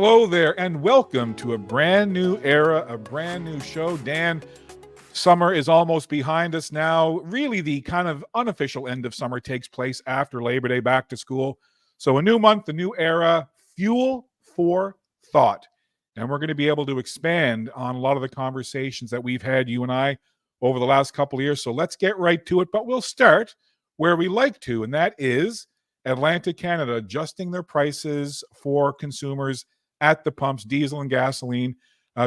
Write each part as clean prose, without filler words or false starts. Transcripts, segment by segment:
Hello there, and welcome to a brand new era, a brand new show. Dan, summer is almost behind us now. Really, the kind of unofficial end of summer takes place after Labor Day, back to school. So, a new month, a new era, fuel for thought. And we're going to be able to expand on a lot of the conversations that we've had, you and I, over the last couple of years. So, let's get right to it. But we'll start where we like to, and that is Atlantic Canada adjusting their prices for consumers at the pumps, diesel and gasoline.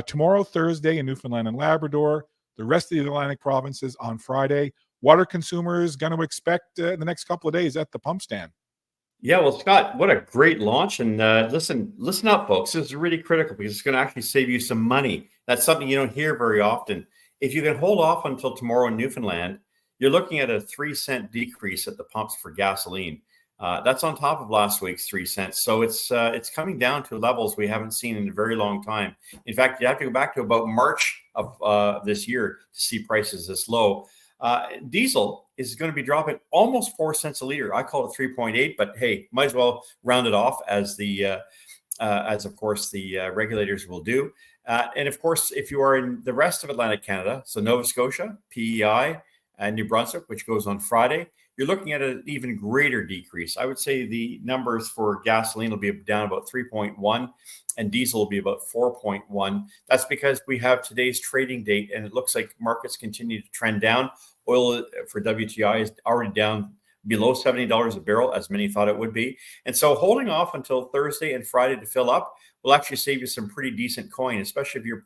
Tomorrow, Thursday, in Newfoundland and Labrador. The rest of the Atlantic provinces on Friday. What are consumers going to expect in the next couple of days at the pump stand? Yeah, well, Scott, what a great launch. And listen up, folks. This is really critical because it's going to actually save you some money. That's something you don't hear very often. If you can hold off until tomorrow in Newfoundland, you're looking at a 3-cent decrease at the pumps for gasoline. That's on top of last week's 3 cents. So it's coming down to levels we haven't seen in a very long time. In fact, you have to go back to about March of this year to see prices this low. Diesel is going to be dropping almost 4 cents a liter. I call it 3.8, but hey, might as well round it off as of course the regulators will do. And of course, if you are in the rest of Atlantic Canada, so Nova Scotia, PEI, and New Brunswick, which goes on Friday, you're looking at an even greater decrease. I would say the numbers for gasoline will be down about 3.1 and diesel will be about 4.1. That's because we have today's trading date and it looks like markets continue to trend down. Oil for WTI is already down below $70 a barrel, as many thought it would be. And so holding off until Thursday and Friday to fill up will actually save you some pretty decent coin, especially if you're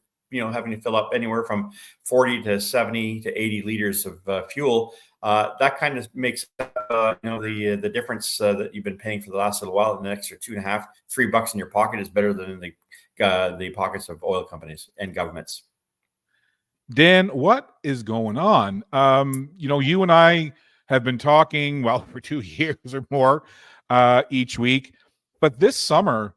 having to fill up anywhere from 40 to 70 to 80 liters of fuel. That kind of makes the difference that you've been paying for the last little while. An extra $2.5, $3 in your pocket is better than in the pockets of oil companies and governments. Dan, what is going on? You and I have been talking, well, for 2 years or more each week. But this summer,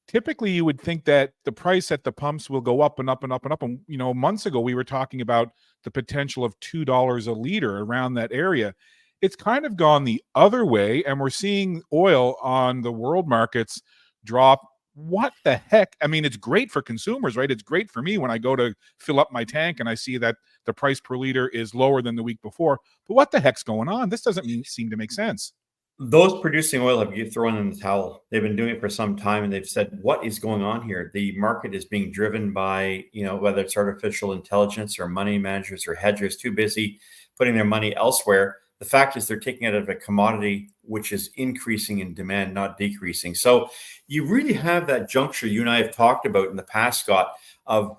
typically you would think that the price at the pumps will go up and up and up and up. And, months ago, we were talking about the potential of $2 a liter around that area. It's kind of gone the other way. And we're seeing oil on the world markets drop. What the heck? I mean, it's great for consumers, right? It's great for me when I go to fill up my tank and I see that the price per liter is lower than the week before. But what the heck's going on? This doesn't seem to make sense. Those producing oil have thrown in the towel. They've been doing it for some time, and they've said, "What is going on here?" The market is being driven by, whether it's artificial intelligence or money managers or hedgers too busy putting their money elsewhere. The fact is, they're taking it out of a commodity which is increasing in demand, not decreasing. So, you really have that juncture you and I have talked about in the past, Scott, of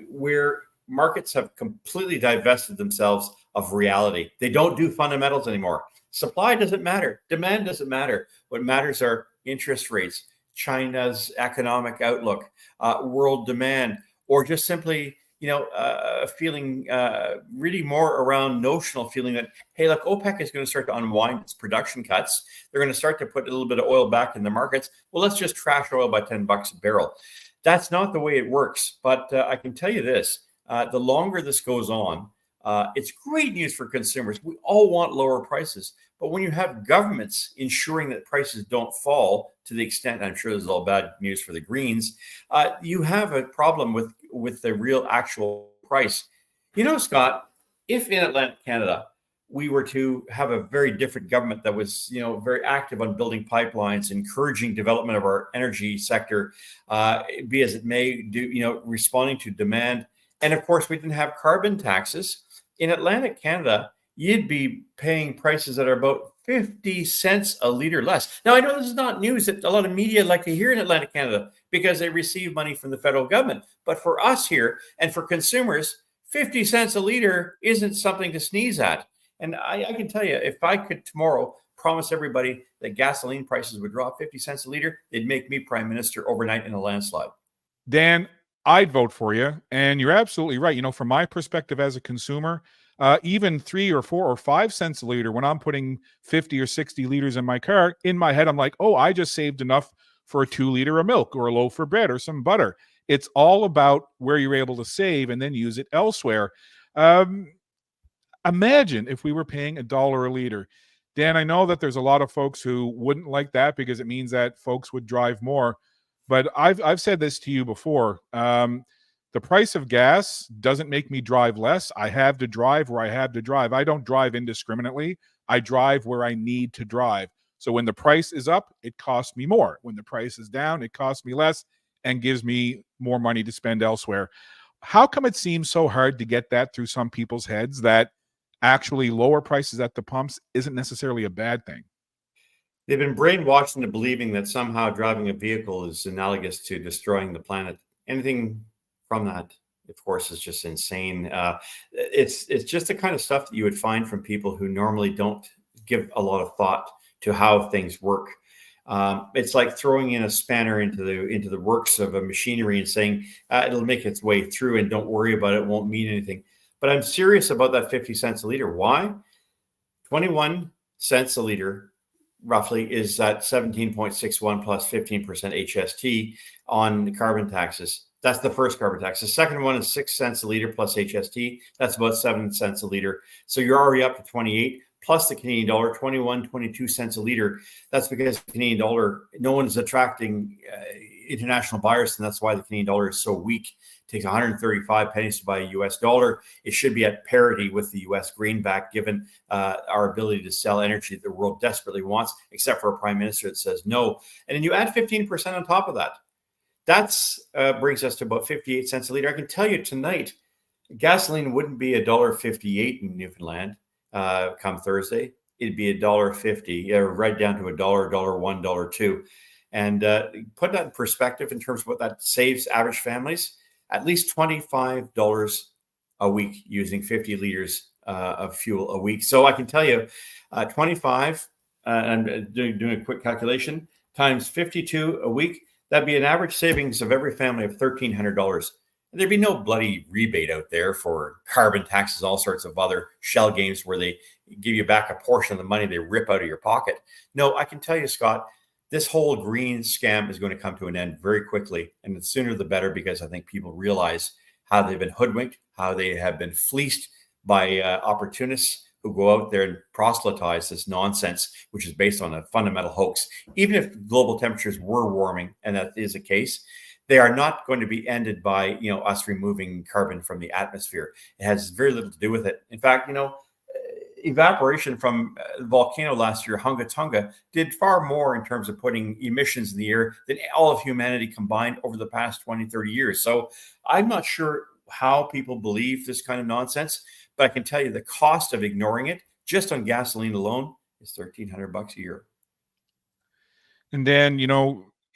where markets have completely divested themselves of reality. They don't do fundamentals anymore. Supply doesn't matter. Demand doesn't matter. What matters are interest rates, China's economic outlook, world demand, or just simply, feeling really more around notional feeling that, hey, look, OPEC is going to start to unwind its production cuts. They're going to start to put a little bit of oil back in the markets. Well, let's just trash oil by $10 a barrel. That's not the way it works. But I can tell you this, the longer this goes on, it's great news for consumers. We all want lower prices. But when you have governments ensuring that prices don't fall to the extent, I'm sure this is all bad news for the Greens, you have a problem with the real actual price. Scott, if in Atlantic Canada we were to have a very different government that was, very active on building pipelines, encouraging development of our energy sector, be as it may, do responding to demand, and of course we didn't have carbon taxes in Atlantic Canada, you'd be paying prices that are about 50 cents a liter less. Now, I know this is not news that a lot of media like to hear in Atlantic Canada because they receive money from the federal government. But for us here and for consumers, 50 cents a liter isn't something to sneeze at. And I can tell you, if I could tomorrow promise everybody that gasoline prices would drop 50 cents a liter, it'd make me prime minister overnight in a landslide. Dan, I'd vote for you. And you're absolutely right. From my perspective as a consumer, even 3 or 4 or 5 cents a liter, when I'm putting 50 or 60 liters in my car, in my head, I'm like, oh, I just saved enough for a 2 liter of milk or a loaf of bread or some butter. It's all about where you're able to save and then use it elsewhere. Imagine if we were paying $1 a liter. Dan, I know that there's a lot of folks who wouldn't like that because it means that folks would drive more. but I've said this to you before. The price of gas doesn't make me drive less. I have to drive where I have to drive. I don't drive indiscriminately. I drive where I need to drive. So when the price is up, it costs me more. When the price is down, it costs me less and gives me more money to spend elsewhere. How come it seems so hard to get that through some people's heads that actually lower prices at the pumps isn't necessarily a bad thing? They've been brainwashed into believing that somehow driving a vehicle is analogous to destroying the planet. Anything from that, of course, is just insane. It's just the kind of stuff that you would find from people who normally don't give a lot of thought to how things work. It's like throwing in a spanner into the works of a machinery and saying it'll make its way through and don't worry about it. It won't mean anything. But I'm serious about that 50 cents a liter. Why? 21 cents a liter roughly is that 17.61 plus 15% HST on carbon taxes. That's the first carbon tax. The second one is 6 cents a liter plus HST. That's about 7 cents a liter. So you're already up to 28 plus the Canadian dollar, 21, 22 cents a liter. That's because the Canadian dollar, no one's attracting international buyers, and that's why the Canadian dollar is so weak. It takes 135 pennies to buy a US dollar. It should be at parity with the US greenback, given our ability to sell energy that the world desperately wants, except for a prime minister that says no. And then you add 15% on top of that. That's brings us to about 58 cents a liter. I can tell you tonight, gasoline wouldn't be $1.58 in Newfoundland come Thursday. It'd be $1.50, right down to $1, $1, $2. And put that in perspective in terms of what that saves average families, at least $25 a week using 50 liters of fuel a week. So I can tell you 25, I'm doing a quick calculation, times 52 a week, that'd be an average savings of every family of $1,300. There'd be no bloody rebate out there for carbon taxes, all sorts of other shell games where they give you back a portion of the money they rip out of your pocket. No, I can tell you, Scott, this whole green scam is going to come to an end very quickly, and the sooner the better, because I think people realize how they've been hoodwinked, how they have been fleeced by opportunists who go out there and proselytize this nonsense, which is based on a fundamental hoax. Even if global temperatures were warming, and that is the case, they are not going to be ended by us removing carbon from the atmosphere. It has very little to do with it. In fact, evaporation from the volcano last year, Hunga Tonga, did far more in terms of putting emissions in the air than all of humanity combined over the past 20, 30 years. So I'm not sure how people believe this kind of nonsense, but I can tell you the cost of ignoring it just on gasoline alone is $1,300 a year. And then,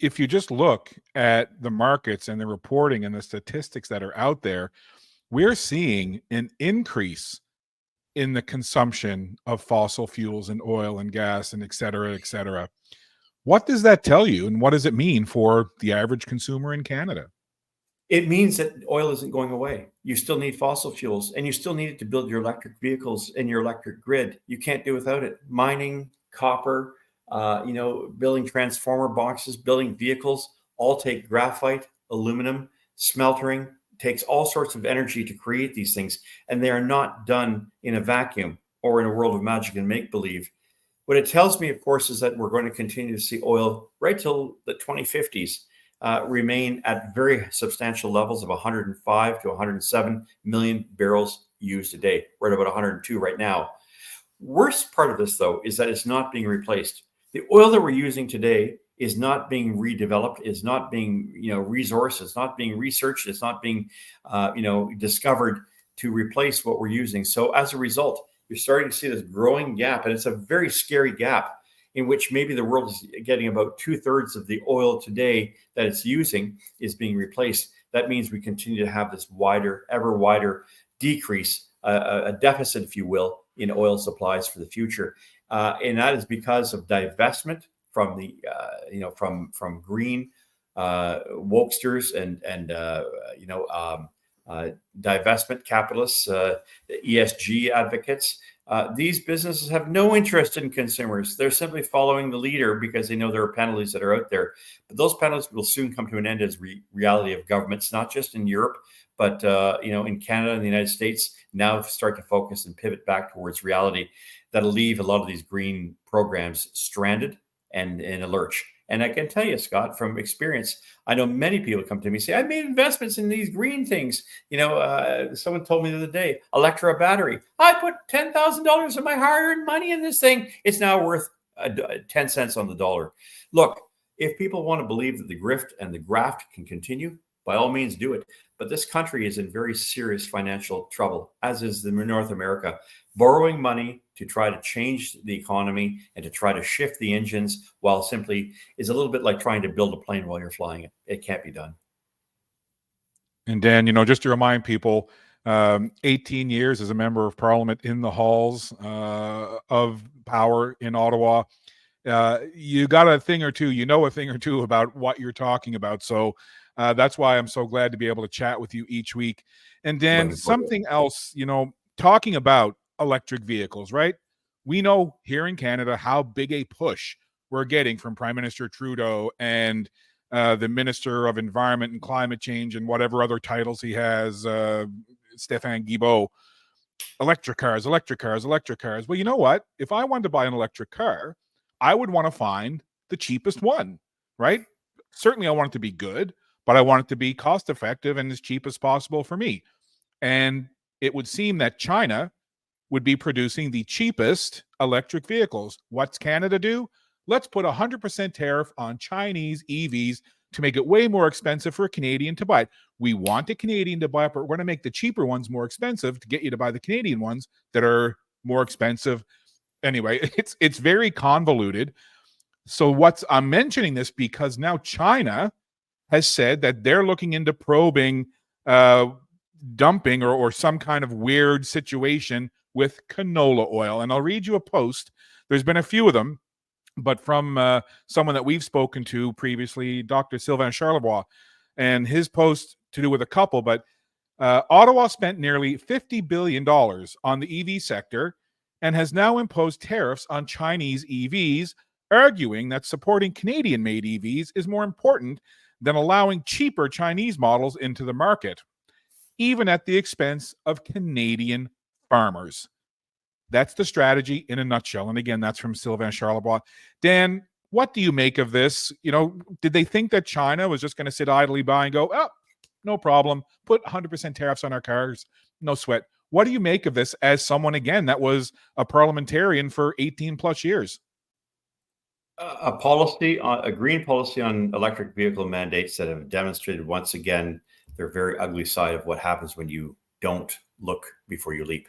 if you just look at the markets and the reporting and the statistics that are out there, we're seeing an increase in the consumption of fossil fuels and oil and gas and et cetera, et cetera. What does that tell you? And what does it mean for the average consumer in Canada? It means that oil isn't going away. You still need fossil fuels, and you still need it to build your electric vehicles and your electric grid. You can't do without it. Mining, copper, building transformer boxes, building vehicles, all take graphite, aluminum, smeltering, takes all sorts of energy to create these things, and they are not done in a vacuum or in a world of magic and make-believe. What it tells me, of course, is that we're going to continue to see oil right till the 2050s remain at very substantial levels of 105 to 107 million barrels used a day. We're at about 102 right now. Worst part of this, though, is that it's not being replaced. The oil that we're using today is not being redeveloped, is not being, resourced, it's not being researched, it's not being, discovered to replace what we're using. So as a result, you're starting to see this growing gap, and it's a very scary gap in which maybe the world is getting about 2/3 of the oil today that it's using is being replaced. That means we continue to have this wider, ever wider decrease, a deficit, if you will, in oil supplies for the future. And that is because of divestment from the, from green wokesters and divestment capitalists, ESG advocates. These businesses have no interest in consumers. They're simply following the leader because they know there are penalties that are out there. But those penalties will soon come to an end as reality of governments, not just in Europe, but in Canada and the United States now start to focus and pivot back towards reality that'll leave a lot of these green programs stranded and in a lurch. And I can tell you, Scott, from experience, I know many people come to me and say, I made investments in these green things. Someone told me the other day, Electra battery. I put $10,000 of my hard-earned money in this thing. It's now worth 10 cents on the dollar. Look, if people want to believe that the grift and the graft can continue, by all means do it. But this country is in very serious financial trouble, as is the North America. Borrowing money to try to change the economy and to try to shift the engines while simply is a little bit like trying to build a plane while you're flying it. It can't be done. And Dan, just to remind people, 18 years as a member of parliament in the halls of power in Ottawa. You got a thing or two about what you're talking about. So that's why I'm so glad to be able to chat with you each week. And Dan, something else, talking about electric vehicles, right? We know here in Canada how big a push we're getting from Prime Minister Trudeau and the Minister of Environment and Climate Change and whatever other titles he has, Stéphane Guilbeault. Electric cars, electric cars, electric cars. Well, you know what? If I wanted to buy an electric car, I would want to find the cheapest one, right? Certainly I want it to be good, but I want it to be cost effective and as cheap as possible for me. And it would seem that China would be producing the cheapest electric vehicles. What's Canada do? Let's put 100% tariff on Chinese EVs to make it way more expensive for a Canadian to buy it. We want a Canadian to buy it, but we're going to make the cheaper ones more expensive to get you to buy the Canadian ones that are more expensive. Anyway, it's very convoluted. So I'm mentioning this because now China has said that they're looking into probing dumping or some kind of weird situation with canola oil. And I'll read you a post. There's been a few of them, but from someone that we've spoken to previously, Dr. Sylvain Charlebois, and his post to do with a couple, but Ottawa spent nearly $50 billion on the EV sector and has now imposed tariffs on Chinese EVs, arguing that supporting Canadian-made EVs is more important than allowing cheaper Chinese models into the market, even at the expense of Canadian farmers. That's the strategy in a nutshell. And again, that's from Sylvain Charlebois. Dan, what do you make of this? Did they think that China was just going to sit idly by and go, oh, no problem, put 100% tariffs on our cars, no sweat? What do you make of this as someone, again, that was a parliamentarian for 18 plus years? A green policy on electric vehicle mandates that have demonstrated once again their very ugly side of what happens when you don't look before you leap.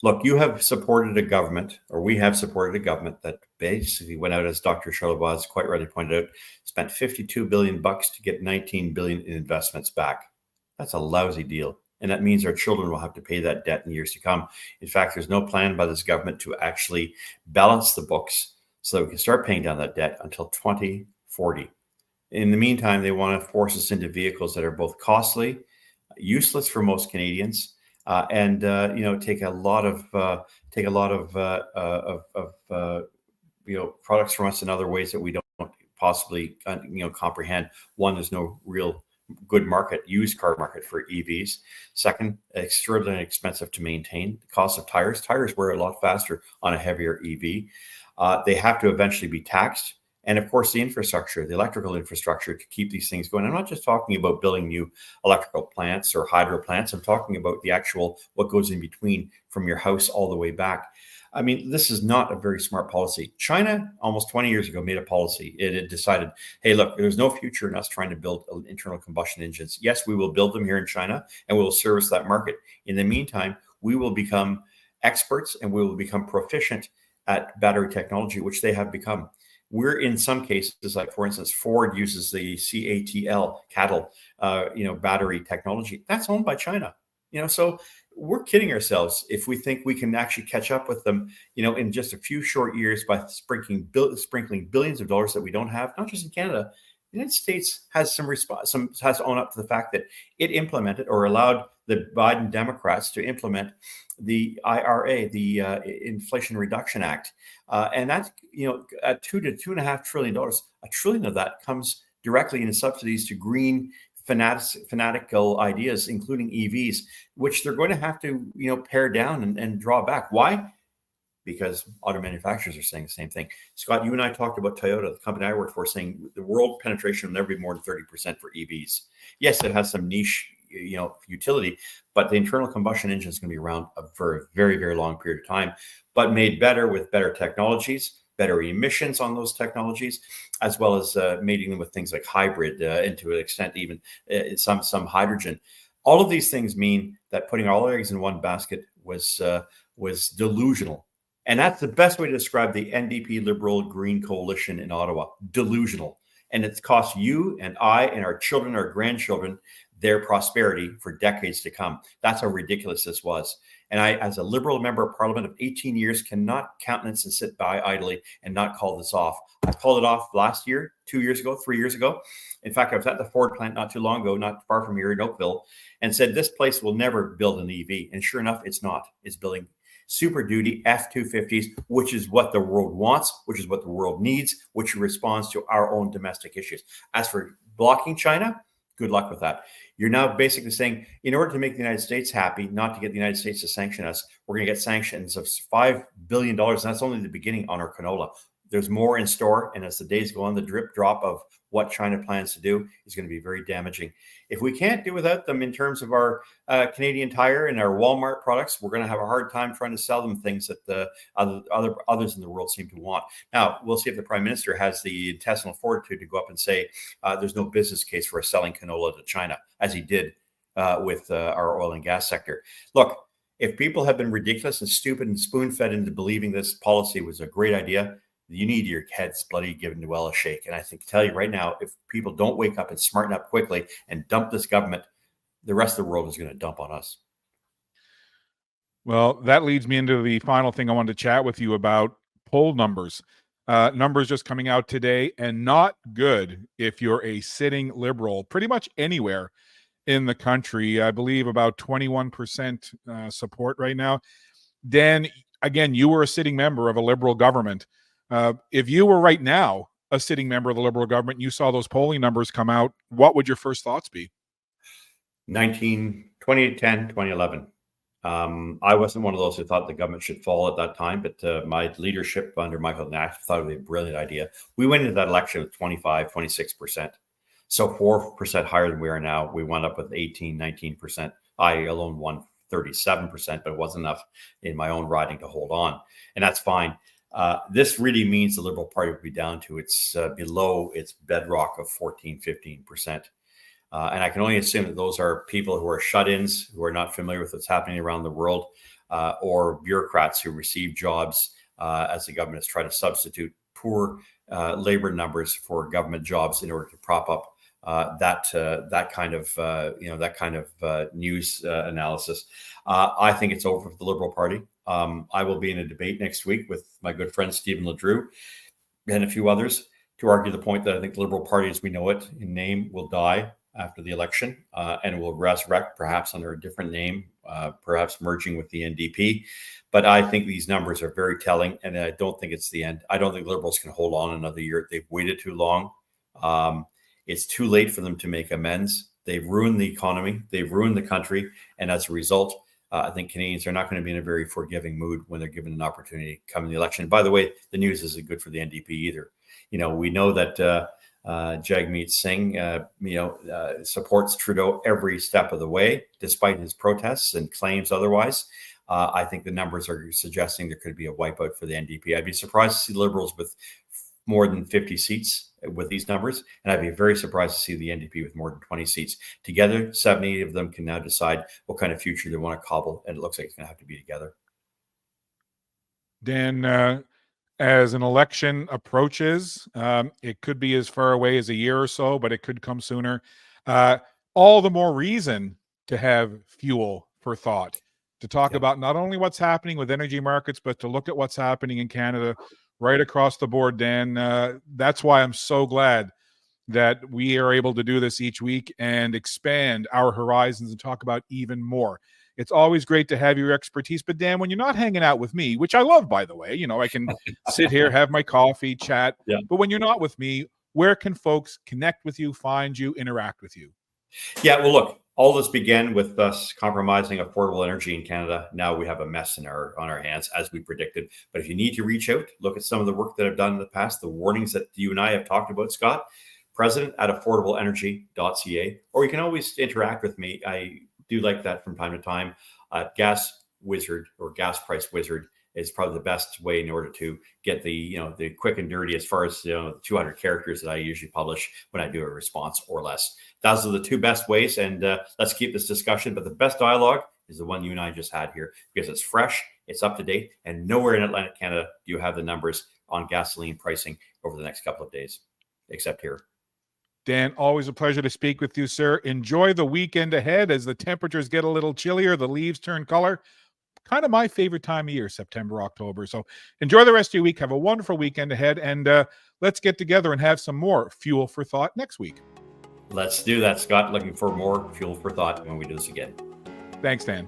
Look, you have supported a government, or we have supported a government that basically went out, as Dr. Charlebois quite rightly pointed out, spent $52 billion to get $19 billion in investments back. That's a lousy deal. And that means our children will have to pay that debt in years to come. In fact, there's no plan by this government to actually balance the books so that we can start paying down that debt until 2040. In the meantime, they want to force us into vehicles that are both costly, useless for most Canadians, and take a lot of products from us in other ways that we don't possibly comprehend. One, there's no real good used car market for EVs. Second, extraordinarily expensive to maintain. The cost of tires wear a lot faster on a heavier EV. They have to eventually be taxed. And of course, the electrical infrastructure to keep these things going. I'm not just talking about building new electrical plants or hydro plants. I'm talking about the actual, what goes in between from your house all the way back. I mean, this is not a very smart policy. China, almost 20 years ago, made a policy. It had decided, hey, look, there's no future in us trying to build internal combustion engines. Yes, we will build them here in China and we will service that market. In the meantime, we will become experts and we will become proficient at battery technology, which they have become. We're in some cases, like for instance, Ford uses the CATL battery technology. That's owned by China. So we're kidding ourselves if we think we can actually catch up with them, in just a few short years by sprinkling billions of dollars that we don't have, not just in Canada. The United States has has to own up to the fact that it implemented or allowed the Biden Democrats to implement the IRA, the Inflation Reduction Act, and that's at $2 to $2.5 trillion. $1 trillion of that comes directly in subsidies to green fanatical ideas, including EVs, which they're going to have to pare down and draw back. Why? because auto manufacturers are saying the same thing. Scott, you and I talked about Toyota, the company I work for, saying the world penetration will never be more than 30% for EVs. Yes, it has some niche, utility, but the internal combustion engine is going to be around for a very, very long period of time, but made better with better technologies, better emissions on those technologies, as well as mating them with things like hybrid, and to an extent even some hydrogen. All of these things mean that putting all our eggs in one basket was delusional. And that's the best way to describe the NDP Liberal Green Coalition in Ottawa. Delusional. And it's cost you and I and our children, our grandchildren, their prosperity for decades to come. That's how ridiculous this was. And I, as a Liberal member of Parliament of 18 years, cannot countenance and sit by idly and not call this off. I called it off last year, 2 years ago, 3 years ago. In fact, I was at the Ford plant not too long ago, not far from here in Oakville, and said this place will never build an EV. And sure enough, it's not. It's building Super Duty F-250s, which is what the world wants, which is what the world needs, which responds to our own domestic issues. As for blocking China, good luck with that. You're now basically saying, in order to make the United States happy, not to get the United States to sanction us, we're going to get sanctions of $5 billion. And that's only the beginning on our canola. There's more in store. And as the days go on, the drip drop of what China plans to do is going to be very damaging. If we can't do without them in terms of our Canadian Tire and our Walmart products, we're going to have a hard time trying to sell them things that the others in the world seem to want. Now, we'll see if the Prime Minister has the intestinal fortitude to go up and say there's no business case for us selling canola to China, as he did with our oil and gas sector. Look, if people have been ridiculous and stupid and spoon-fed into believing this policy was a great idea, you need your heads bloody given well a shake. And I think tell you right now, if people don't wake up and smarten up quickly and dump this government, the rest of the world is going to dump on us. Well, that leads me into the final thing I wanted to chat with you about: poll numbers. Numbers just coming out today, and not good if you're a sitting Liberal pretty much anywhere in the country. I believe about 21% support right now. Dan, again, you were a sitting member of a Liberal government. If you were right now a sitting member of the Liberal government and you saw those polling numbers come out, what would your first thoughts be? 2010, 2011. I wasn't one of those who thought the government should fall at that time, but my leadership under Michael Nash thought it would be a brilliant idea. We went into that election with 25, 26%. So 4% higher than we are now. We wound up with 18, 19%. I alone won 37%, but it wasn't enough in my own riding to hold on. And that's fine. This really means the Liberal Party will be down to its below its bedrock of 14, 15%. And I can only assume that those are people who are shut-ins, who are not familiar with what's happening around the world, or bureaucrats who receive jobs as the government has tried to substitute poor labor numbers for government jobs in order to prop up that kind of news analysis. I think it's over for the Liberal Party. I will be in a debate next week with my good friend Stephen LeDrew and a few others to argue the point that I think the Liberal Party, as we know it in name, will die after the election, and will resurrect perhaps under a different name, perhaps merging with the NDP. But I think these numbers are very telling, and I don't think it's the end. I don't think Liberals can hold on another year. They've waited too long. It's too late for them to make amends. They've ruined the economy. They've ruined the country. And as a result, I think Canadians are not going to be in a very forgiving mood when they're given an opportunity to come in the election. By the way, the news isn't good for the NDP either. We know that Jagmeet Singh, supports Trudeau every step of the way, despite his protests and claims otherwise. I think the numbers are suggesting there could be a wipeout for the NDP. I'd be surprised to see Liberals with more than 50 seats with these numbers, and I'd be very surprised to see the NDP with more than 20 seats. Together, 70 of them can now decide what kind of future they want to cobble, and it looks like it's going to have to be together. Dan, as an election approaches, it could be as far away as a year or so, but it could come sooner. All the more reason to have fuel for thought, to talk about not only what's happening with energy markets, but to look at what's happening in Canada right across the board, Dan. That's why I'm so glad that we are able to do this each week and expand our horizons and talk about even more. It's always great to have your expertise, but Dan, when you're not hanging out with me, which I love, by the way, I can sit here, have my coffee, chat, but when you're not with me, where can folks connect with you, find you, interact with you? Yeah, well, look, All this began with us compromising affordable energy in Canada. Now we have a mess on our hands, as we predicted. But if you need to reach out, look at some of the work that I've done in the past, the warnings that you and I have talked about, Scott, president@affordableenergy.ca, or you can always interact with me. I do like that from time to time. Gas Wizard or Gas Price Wizard is probably the best way in order to get the quick and dirty, as far as 200 characters that I usually publish when I do a response or less. Those are the two best ways, and let's keep this discussion. But the best dialogue is the one you and I just had here, because it's fresh, it's up to date, and nowhere in Atlantic Canada do you have the numbers on gasoline pricing over the next couple of days, except here. Dan, always a pleasure to speak with you, sir. Enjoy the weekend ahead as the temperatures get a little chillier, the leaves turn color. Kind of my favorite time of year, September, October. So enjoy the rest of your week. Have a wonderful weekend ahead, and let's get together and have some more fuel for thought next week. Let's do that, Scott. Looking for more fuel for thought when we do this again. Thanks, Dan.